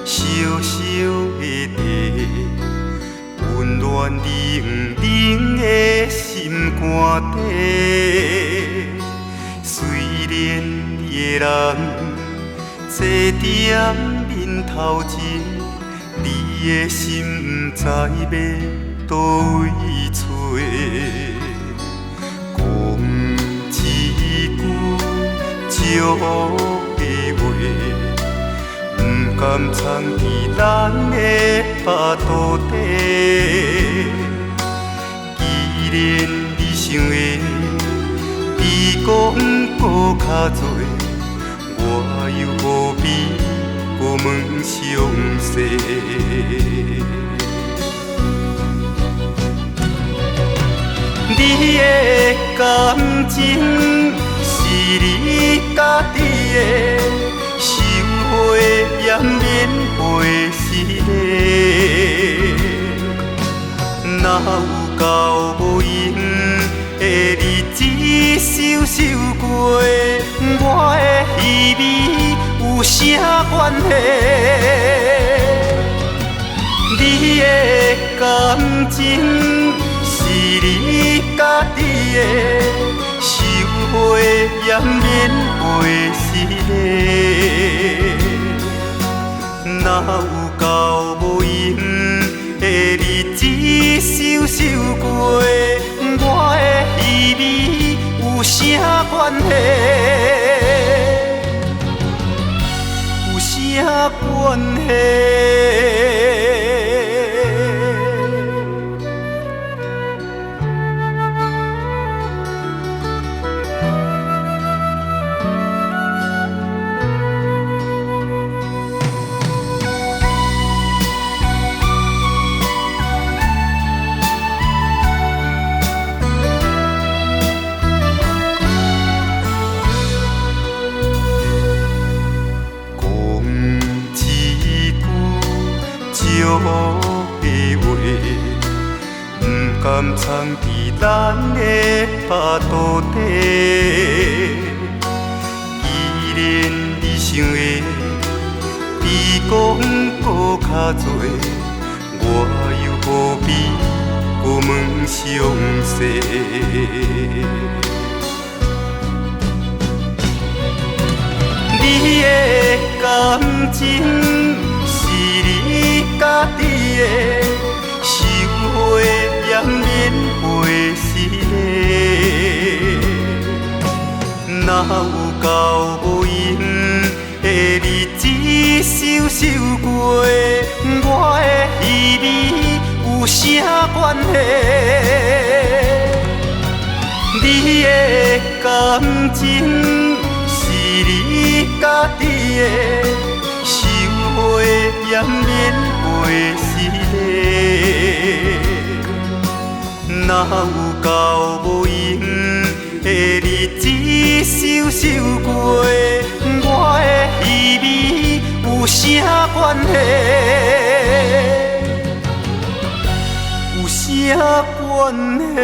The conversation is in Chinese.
小小的地，温暖冷冷的心肝底。虽然你的人坐在面头前，你的心不知要倒位找。讲一句祝福的话，不甘藏伫咱的巴肚底。既然你想的比讲搁较多，我又何必搁问详细？你的感情是你家己的，收回也免袂失礼。哪有到无用的日子受受过，我的虚伪有啥关系？你的感情是你家己的，收回也免袂失礼。哪有到无用的日子受受过，我的虚伪有啥关系？有啥关系？祝福的话，不甘藏伫咱的巴肚底。既然你想的比讲搁较多，我又何必搁问详细？你的感情家己的，收回也免袂失礼。哪有到无用的日子受受过，我的虚伪有啥关系？你的感情是你家己的，收回也免袂失礼。哪有到无用的日子受受过，我的虚伪有啥关系？有啥关系？